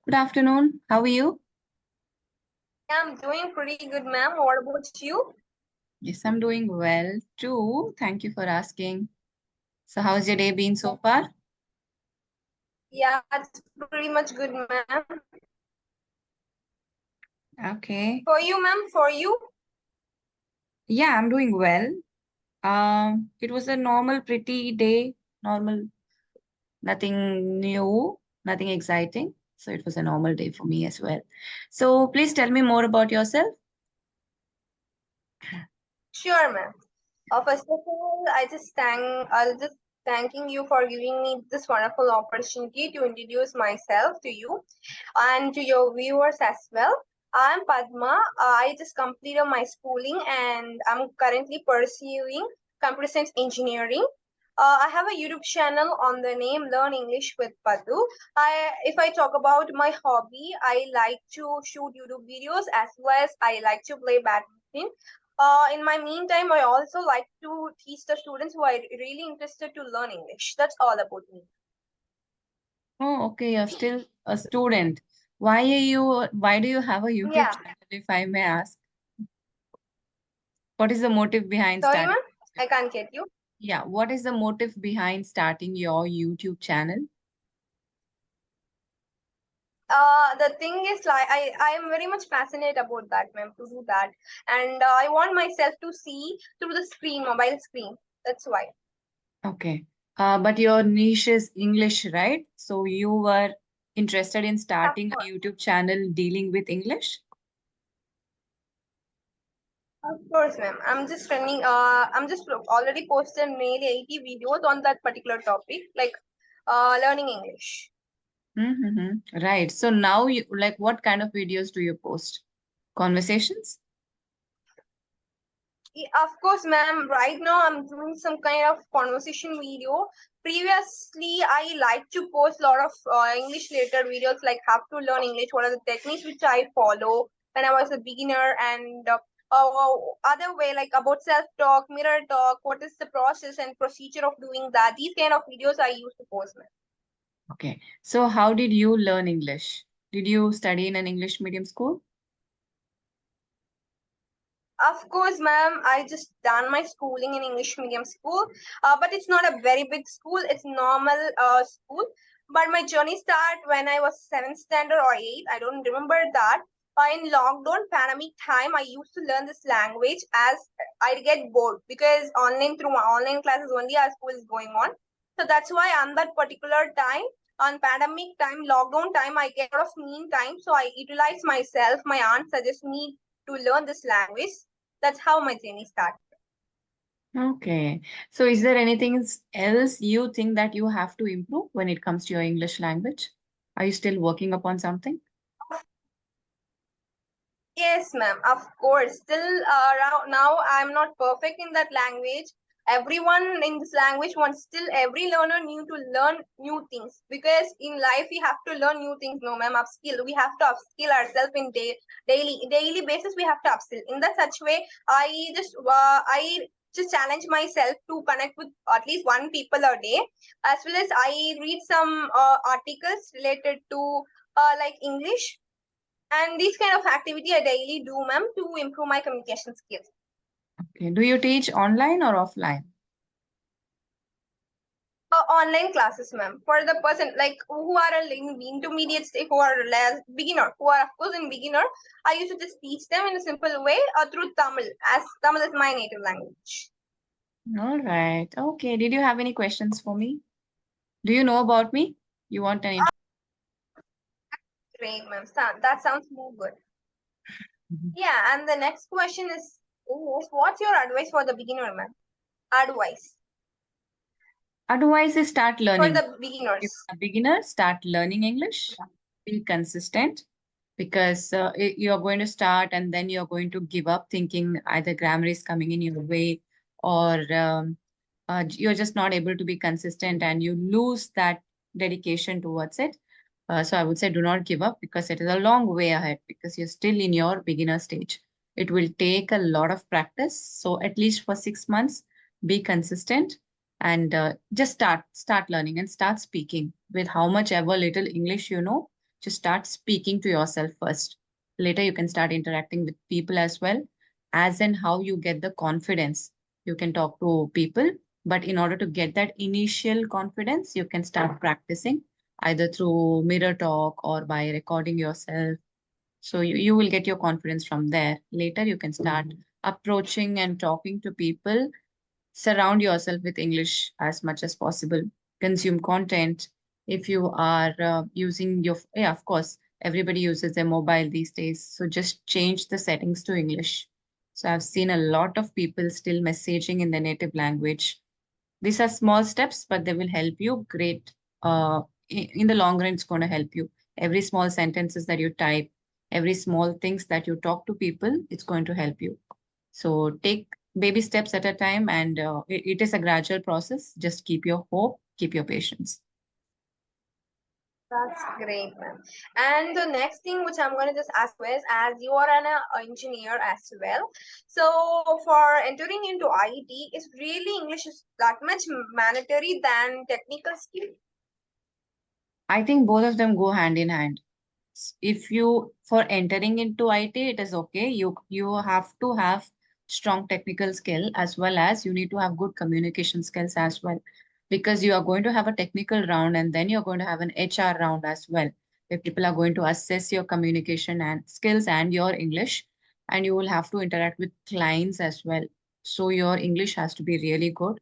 Good afternoon. How are you? I'm doing pretty good, ma'am. What about you? Yes, I'm doing well too. Thank you for asking. So, how's your day been so far? Yeah, it's pretty much good, ma'am. Okay. For you, ma'am, for you? Yeah, I'm doing well. It was a normal, pretty day. Normal, nothing new, nothing exciting. So, it was a normal day for me as well. So, please tell me more about yourself. Sure, ma'am. First of all, I'll just thanking you for giving me this wonderful opportunity to introduce myself to you and to your viewers as well. I'm Padma. I just completed my schooling and I'm currently pursuing computer science engineering. I have a YouTube channel on the name Learn English with Padu. If I talk about my hobby, I like to shoot YouTube videos as well as I like to play badminton. In my meantime, I also like to teach the students who are really interested to learn English. That's all about me. Oh, okay. You're still a student. Why do you have a YouTube Yeah. channel, if I may ask? What is the motive behind Sorry, starting? ma'am. I can't get you. Yeah, what is the motive behind starting your YouTube channel? The thing is, like, I am very much fascinated about that, ma'am, to do that. And I want myself to see through the screen, mobile screen. That's why. Okay. But your niche is English, right? So you were interested in Of starting a course. YouTube channel dealing with English? Of course, ma'am. I'm just already posted nearly 80 videos on that particular topic, like learning English. Mm-hmm. Right. So now you like what kind of videos do you post? Conversations? Of course, ma'am. Right now, I'm doing some kind of conversation video. Previously, I like to post a lot of English related videos like how to learn English, what are the techniques which I follow when I was a beginner, and other way like about self talk, mirror talk, what is the process and procedure of doing that. These kind of videos I used to post, ma'am. Okay. So how did you learn English? Did you study in an English medium school? Of course, ma'am. I just done my schooling in English medium school, but it's not a very big school. It's normal school. But my journey started when I was seventh standard or eighth. I don't remember that. In lockdown pandemic time, I used to learn this language as I get bored because through my online classes only our school is going on. So that's why on that particular time, on pandemic time, lockdown time, I get a lot of mean time. So I utilize myself. My aunt suggests me to learn this language. That's how my journey started. Okay. So is there anything else you think that you have to improve when it comes to your English language? Are you still working upon something? Yes, ma'am. Of course. Still, around now I'm not perfect in that language. Everyone in this language wants still every learner new to learn new things because in life we have to learn new things. No, ma'am. Upskill. We have to upskill ourselves in daily basis. We have to upskill. In that such way, I just challenge myself to connect with at least one people a day, as well as I read some articles related to like English and this kind of activity I daily do, ma'am, to improve my communication skills. Okay. Do you teach online or offline? Online classes, ma'am, for the person like who are in intermediate stage, who are less beginner, who are of course in beginner. I used to just teach them in a simple way through Tamil, as Tamil is my native language. All right. Okay. Did you have any questions for me? Do you know about me? You want an Great, ma'am. That sounds more good. Mhm. Yeah, and the next question is, what's your advice for the beginner, ma'am? Advice Advice is start for learning. the If beginners. a beginner, start learning English. Be consistent because you're going to start and then you're going to give up thinking either grammar is coming in your way or you're just not able to be consistent and you lose that dedication towards it. So I would say do not give up because it is a long way ahead because you're still in your beginner stage. It will take a lot of practice. So at least for 6 months, be consistent and just start learning and start speaking with how much ever little English you know. just start speaking to yourself first. Later, you can start interacting with people as well, as in how you get the confidence. You can talk to people, but in order to get that initial confidence, you can start practicing either through mirror talk or by recording yourself. So you will get your confidence from there. Later, you can start approaching and talking to people. Surround yourself with English as much as possible. Consume content. If you are using your, yeah, of course, everybody uses their mobile these days. So just change the settings to English. So I've seen a lot of people still messaging in their native language. These are small steps, but they will help you great. In the long run, it's going to help you. Every small sentences that you type, every small things that you talk to people, it's going to help you. So take baby steps at a time, and it is a gradual process. Just keep your hope, keep your patience. That's great, ma'am. And the next thing which I'm going to just ask you is, as you are an engineer as well, so for entering into IT, is really English is that much mandatory than technical skill? I think both of them go hand in hand. If you for entering into IT, it is okay. You have to have strong technical skill as well as you need to have good communication skills as well, because you are going to have a technical round and then you're going to have an HR round as well, where people are going to assess your communication and skills and your English, and you will have to interact with clients as well. So your English has to be really good.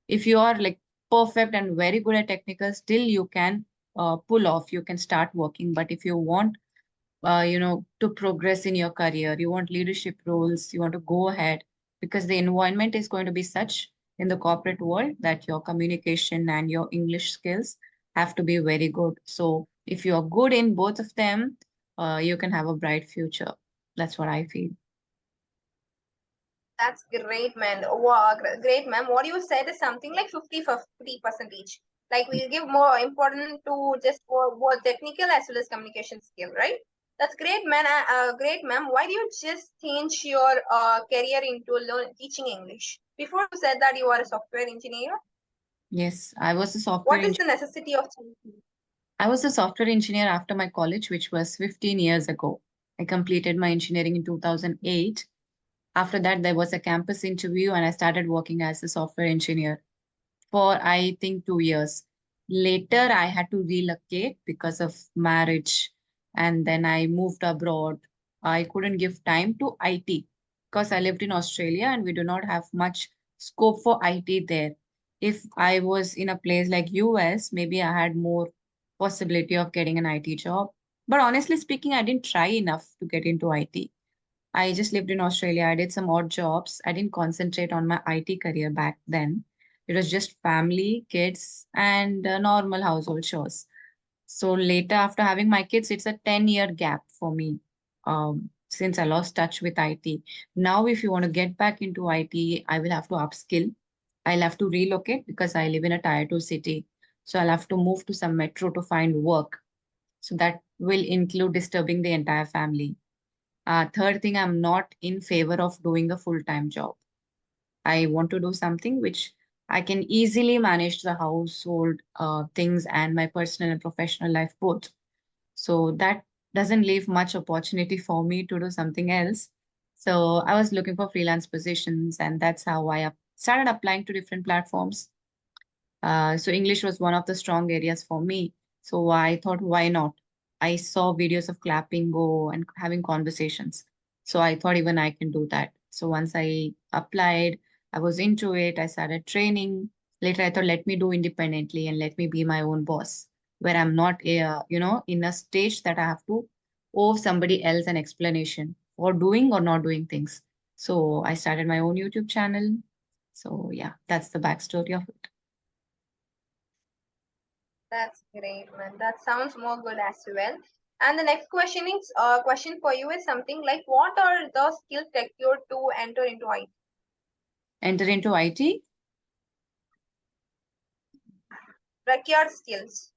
If you are like perfect and very good at technical, still you can pull off, you can start working. But if you want to progress in your career, you want leadership roles, you want to go ahead, because the environment is going to be such in the corporate world that your communication and your English skills have to be very good. So if you are good in both of them, you can have a bright future. That's what I feel. That's great, man. Wow, great, ma'am. What you said is something like 50 percentage. Like we give more important to just for both technical as well as communication skill, right? That's great, man. Great, ma'am. Why do you just change your career into teaching English? Before you said that you are a software engineer. Yes, I was a software What is the engineer. necessity of changing? I was a software engineer after my college, which was 15 years ago. I completed my engineering in 2008. After that, there was a campus interview, and I started working as a software engineer for, I think, 2 years. Later, I had to relocate because of marriage, and then I moved abroad. I couldn't give time to IT because I lived in Australia and we do not have much scope for IT there. If I was in a place like US, maybe I had more possibility of getting an IT job. But honestly speaking, I didn't try enough to get into IT. I just lived in Australia. I did some odd jobs. I didn't concentrate on my IT career back then. It was just family, kids, and normal household chores. So later, after having my kids, it's a 10-year gap for me since I lost touch with IT. Now, if you want to get back into IT, I will have to upskill. I'll have to relocate because I live in a tier 2 city. So I'll have to move to some metro to find work. So that will include disturbing the entire family. Third thing, I'm not in favor of doing a full-time job. I want to do something which I can easily manage the household things and my personal and professional life both. So that doesn't leave much opportunity for me to do something else. So I was looking for freelance positions, and that's how I started applying to different platforms. So English was one of the strong areas for me. So I thought, why not? I saw videos of clapping go and having conversations. So I thought even I can do that. So once I applied, I was into it. I started training. Later, I thought, let me do independently and let me be my own boss, where I'm not, in a stage that I have to owe somebody else an explanation for doing or not doing things. So I started my own YouTube channel. So yeah, that's the backstory of it. That's great, man. That sounds more good as well. And the next question for you is something like, what are the skills required to enter into IT? Enter into IT. Required skills,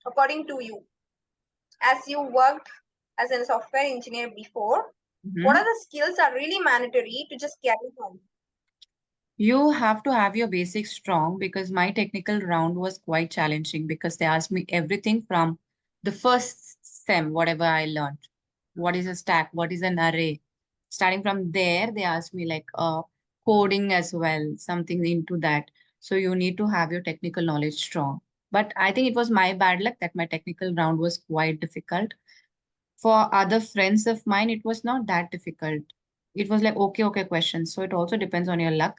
according to you, as you worked as a software engineer before, what are Mhm. the skills are really mandatory to just carry on? You have to have your basics strong because my technical round was quite challenging because they asked me everything from the first SEM, whatever I learned. What is a stack? What is an array? Starting from there, they asked me like coding as well, something into that. So you need to have your technical knowledge strong. But I think it was my bad luck that my technical round was quite difficult. For other friends of mine, it was not that difficult. It was like okay, okay questions. So it also depends on your luck.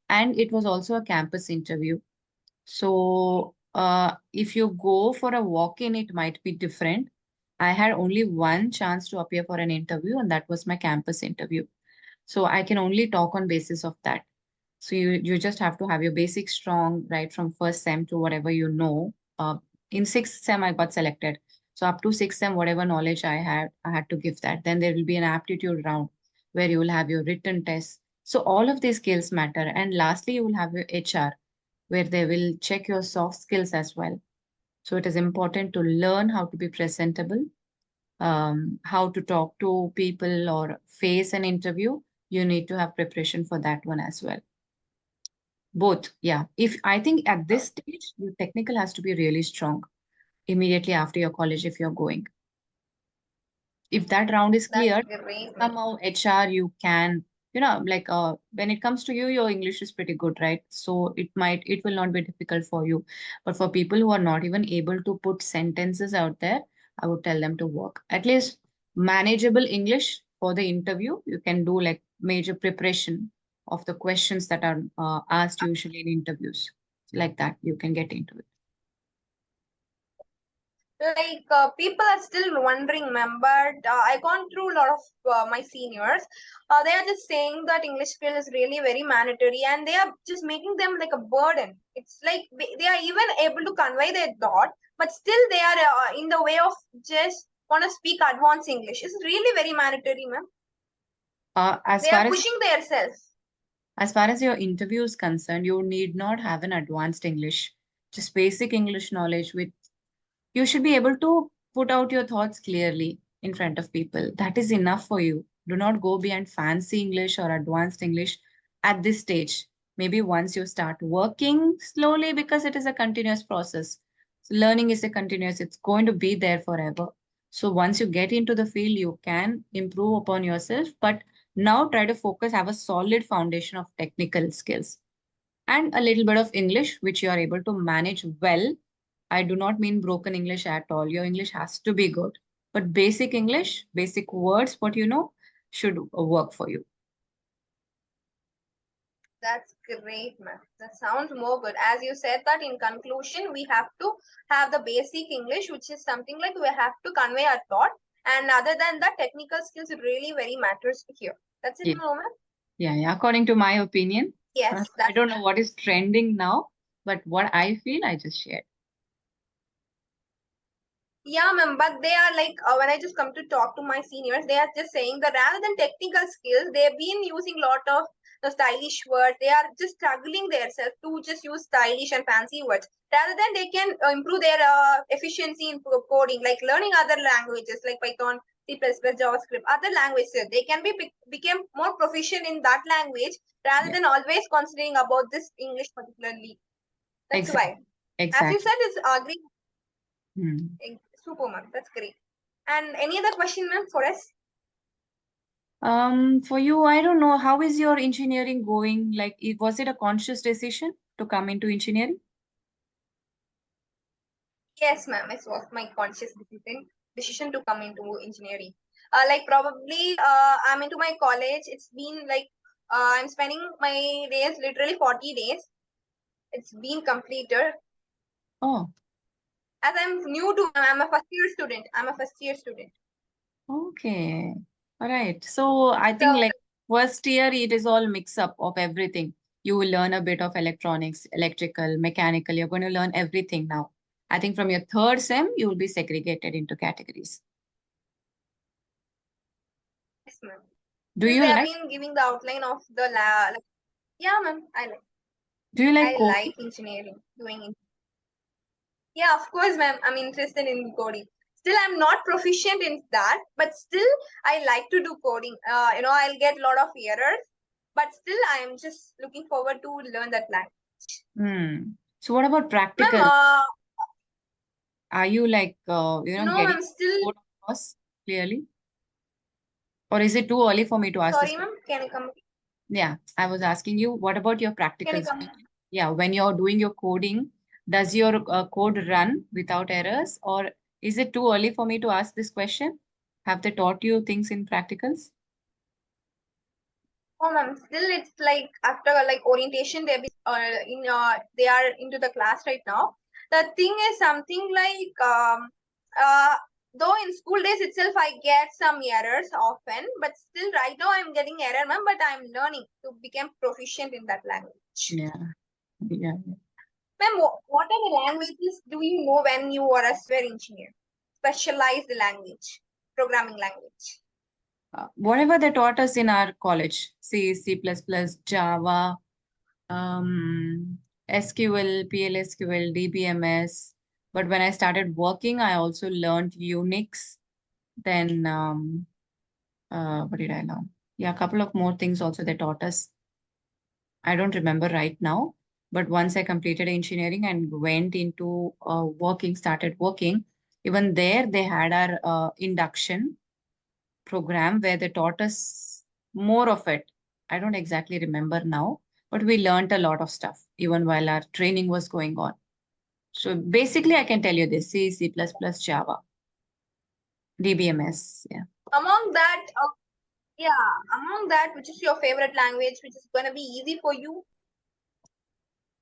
And it was also a campus interview. So if you go for a walk-in, it might be different. I had only one chance to appear for an interview, and that was my campus interview. So I can only talk on basis of that. So you just have to have your basics strong, right, from first sem to whatever you know. In sixth sem, I got selected. So up to sixth sem, whatever knowledge I had to give that. Then there will be an aptitude round where you will have your written tests. So all of these skills matter. And lastly, you will have your HR where they will check your soft skills as well. So it is important to learn how to be presentable, how to talk to people or face an interview. You need to have preparation for that one as well. Both, yeah. If I think at this stage, your technical has to be really strong immediately after your college if you're going. If that round is That's cleared, great, ma'am. somehow HR you can, like when it comes to you, your English is pretty good, right? So it will not be difficult for you. But for people who are not even able to put sentences out there, I would tell them to work. At least manageable English for the interview. You can do like major preparation of the questions that are asked usually in interviews. Like that, you can get into it. Like people are still wondering, ma'am, but I gone through a lot of my seniors. They are just saying that English skill is really very mandatory, and they are just making them like a burden. It's like they are even able to convey their thought, but still they are in the way of just want to speak advanced English. It's really very mandatory, ma'am. As They far are as pushing themselves. As far as your interview is concerned, you need not have an advanced English, just basic English knowledge with you should be able to put out your thoughts clearly in front of people. That is enough for you. Do not go beyond fancy English or advanced English at this stage. Maybe once you start working slowly because it is a continuous process. So learning is a continuous, it's going to be there forever. So once you get into the field, you can improve upon yourself. But now try to focus, have a solid foundation of technical skills and a little bit of English, which you are able to manage well. I do not mean broken English at all. Your English has to be good. But basic English, basic words, what you know, should work for you. That's great, ma'am. That sounds more good. As you said that in conclusion, we have to have the basic English, which is something like we have to convey our thought. And other than that, technical skills really very matters here. That's it, Yeah, ma'am. yeah. According to my opinion, Yes, I that's don't know what is trending now, but what I feel, I just shared. yeah, ma'am. But they are like when I just come to talk to my seniors, they are just saying that rather than technical skills, they've been using a lot of the stylish words. They are just struggling themselves to just use stylish and fancy words rather than they can improve their efficiency in coding, like learning other languages like Python, C++, JavaScript, other languages. They can be become more proficient in that language rather Yeah, than always considering about this English particularly. That's exactly. why. As you Exactly. said, is agree. Hmm. Super, ma'am. That's great. And any other question, ma'am, for us? For you, I don't know, how is your engineering going? Like, was it a conscious decision to come into engineering? Yes, ma'am. It was my conscious decision to come into engineering. Like probably, I'm into my college. It's been like I'm spending my days literally 40 days. It's been completed. Oh, As I'm new to, I'm a first year student. I'm a first year student. okay. All right. So I think So like first year, it is all mix up of everything. You will learn a bit of electronics, electrical, mechanical. You're going to learn everything now. I think from your third sem, you will be segregated into categories. yes, ma'am. Do Since you they have like been giving the outline of the lab, like, yeah, ma'am. do you like I coding? like engineering, doing. Yeah, of course, ma'am. I'm interested in coding. Still, I'm not proficient in that, but still, I like to do coding. I'll get a lot of errors, but still, I'm just looking forward to learn that language. Hmm. So what about Ma'am, practical? Are you like no, getting ma'am. Still, code? pause clearly? Or is it too early for me to ask this Sorry, question? ma'am. Can you come? Yeah, I was asking you, what about your Can you practicals? come? Yeah, when you're doing your coding, does your code run without errors, or is it too early for me to ask this question? Have they taught you things in practicals? Oh, ma'am. Still, it's like after like orientation, they are into the class right now. The thing is something like uh though in school days itself I get some errors often, but still right now I'm getting error, ma'am. But I'm learning to become proficient in that language. Yeah, yeah. Ma'am, what are the languages do you know when you are a software engineer? Specialized language, programming language. Whatever they taught us in our college, C, C++, Java, SQL, PLSQL, DBMS. But when I started working, I also learned Unix. Then, what did I learn? Yeah, a couple of more things also they taught us. I don't remember right now. But once I completed engineering and went into started working, even there they had our induction program where they taught us more of it. I don't exactly remember now, but we learned a lot of stuff even while our training was going on. So basically, I can tell you this: C, C++, Java, DBMS. Yeah. Among that, among that, which is your favorite language, which is gonna be easy for you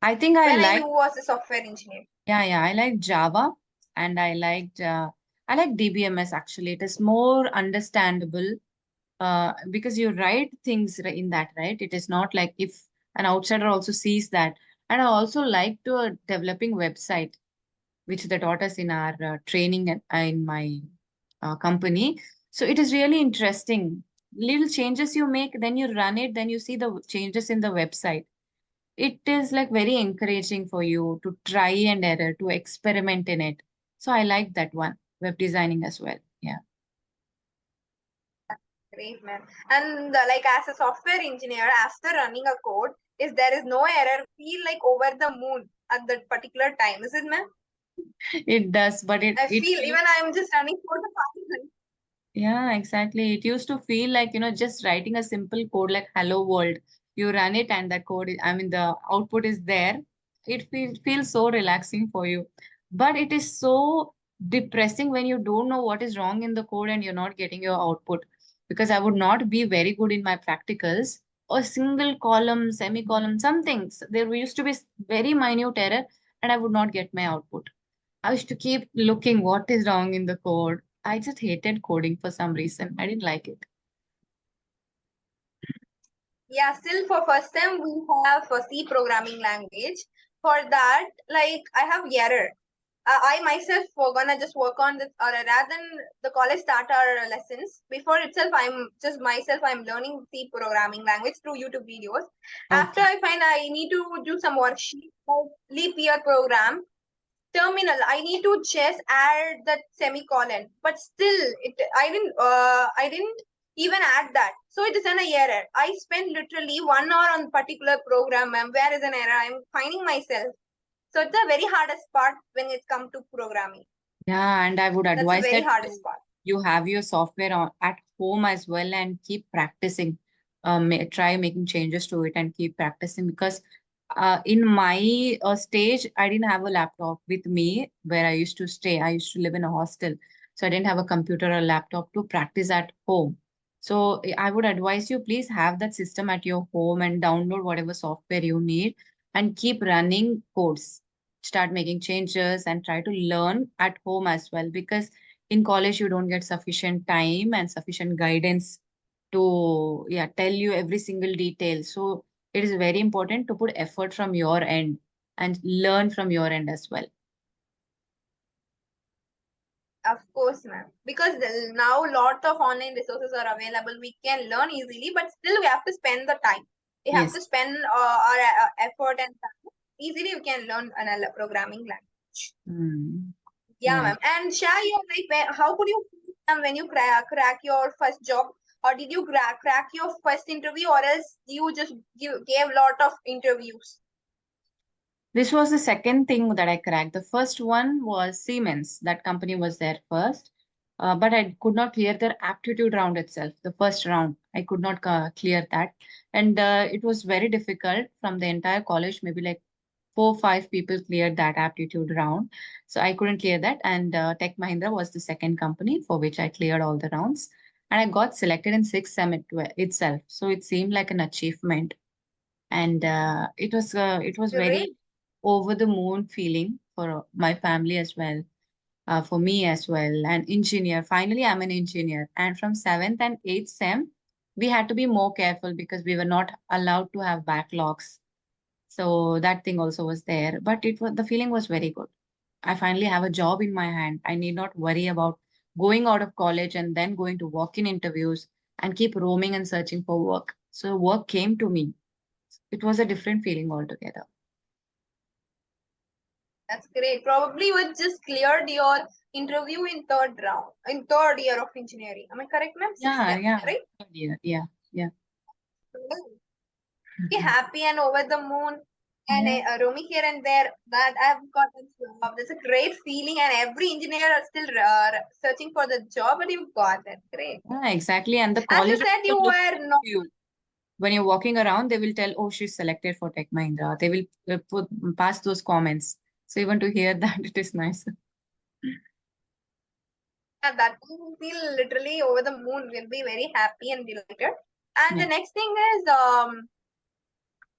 I think I when like, you was a software engineer? yeah, I like Java and I like DBMS actually. It is more understandable because you write things in that, right? It is not like if an outsider also sees that. And I also like to developing website, which they taught us in our training in my company. So it is really interesting. Little changes you make, then you run it, then you see the changes in the website. It is like very encouraging for you to try and error, to experiment in it. So I like that one, web designing as well. Yeah. Great, man. And like as a software engineer, after running a code, if there is no error, feel like over the moon at that particular time. Is it, man? It does, but I it feel feels. even I'm just running for the fun. Yeah, exactly. It used to feel like, just writing a simple code like hello world. You run it and that code, I mean, the output is there. It feels so relaxing for you. But it is so depressing when you don't know what is wrong in the code and you're not getting your output. Because I would not be very good in my practicals. A single column, semicolon, some things. There used to be very minute error and I would not get my output. I used to keep looking what is wrong in the code. I just hated coding for some reason. I didn't like it. Yeah, still for first time we have a C programming language. For that, like I have error. I myself were gonna just work on this, or rather than the college start our lessons. Before itself, I'm learning C programming language through YouTube videos. After Okay. I find I need to do some worksheet, like leap year program, terminal. I need to just add that semicolon, but still, I didn't even add that. So it is an error. I spent literally 1 hour on particular program, ma'am. Where is an error? I'm finding myself. So it's the very hardest part when it comes to programming. Yeah, and I would That's the advise very that hardest part. you have your software at home as well and keep practicing. Try making changes to it and keep practicing because in my stage, I didn't have a laptop with me where I used to stay. I used to live in a hostel. So I didn't have a computer or laptop to practice at home. So I would advise you, please have that system at your home and download whatever software you need and keep running codes. Start making changes and try to learn at home as well because in college you don't get sufficient time and sufficient guidance to tell you every single detail. So it is very important to put effort from your end and learn from your end as well. Of course, ma'am. Because now lot of online resources are available. We can learn easily, but still we have to spend the time. We have Yes. to spend our effort and time. Easily we can learn another programming language. Mm. Yeah, Yeah. ma'am. And share your like, how could you feel, ma'am, when you crack your first job, or did you crack your first interview, or else you just gave lot of interviews? This was the second thing that I cracked. The first one was Siemens. That company was there first. but I could not clear the aptitude round itself, the first round. I could not clear that. And it was very difficult from the entire college, maybe like 4 5 people cleared that aptitude round. So I couldn't clear that. And Tech Mahindra was the second company for which I cleared all the rounds. And I got selected in sixth sem itself. So it seemed like an achievement. And it was Great. very over the moon feeling for my family as well, for me as well. An engineer. Finally, I'm an engineer. And from seventh and eighth sem, we had to be more careful because we were not allowed to have backlogs. So that thing also was there. But it was the feeling was very good. I finally have a job in my hand. I need not worry about going out of college and then going to walk-in interviews and keep roaming and searching for work. So work came to me. It was a different feeling altogether. That's great. Probably you just cleared your interview in third round, in third year of engineering. Am I correct, ma'am? Sixth Yeah, sem, yeah. right? Yeah, yeah, yeah. Be happy and over the moon and Yeah. roaming here and there. That I've got this job. That's a great feeling, and every engineer are still searching for the job, but you got it. Great. Yeah, exactly. And the As you college said, you also looks were forward not. to you. When you're walking around, they will tell, oh, she's selected for Tech Mahindra. They will pass those comments. So even to hear that, it is nice. At that time, you feel literally over the moon. We'll be very happy and delighted. And the Yeah. next thing is,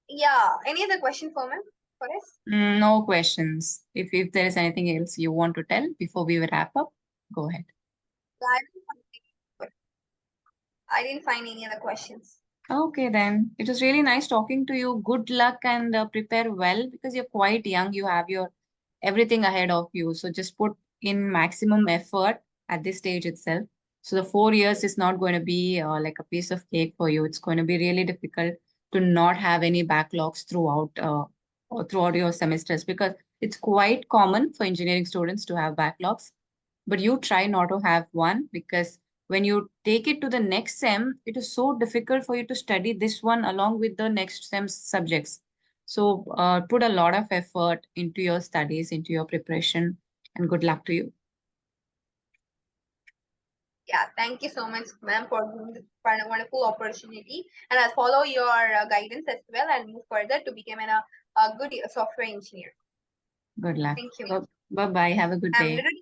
yeah. Any other question for me? For us? No questions. If there is anything else you want to tell before we wrap up, go ahead. I didn't find any other questions. Okay, then. It was really nice talking to you. Good luck and prepare well because you're quite young. You have your everything ahead of you. So just put in maximum effort at this stage itself. So the 4 years is not going to be like a piece of cake for you. It's going to be really difficult to not have any backlogs throughout your semesters because it's quite common for engineering students to have backlogs. But you try not to have one because when you take it to the next sem, it is so difficult for you to study this one along with the next sem subjects. So put a lot of effort into your studies, into your preparation, and good luck to you. Yeah, thank you so much, ma'am, for giving this wonderful opportunity. And I'll follow your guidance as well and move further to become a good software engineer. Good luck. Thank you. Bye bye. Have a good I'm day. literally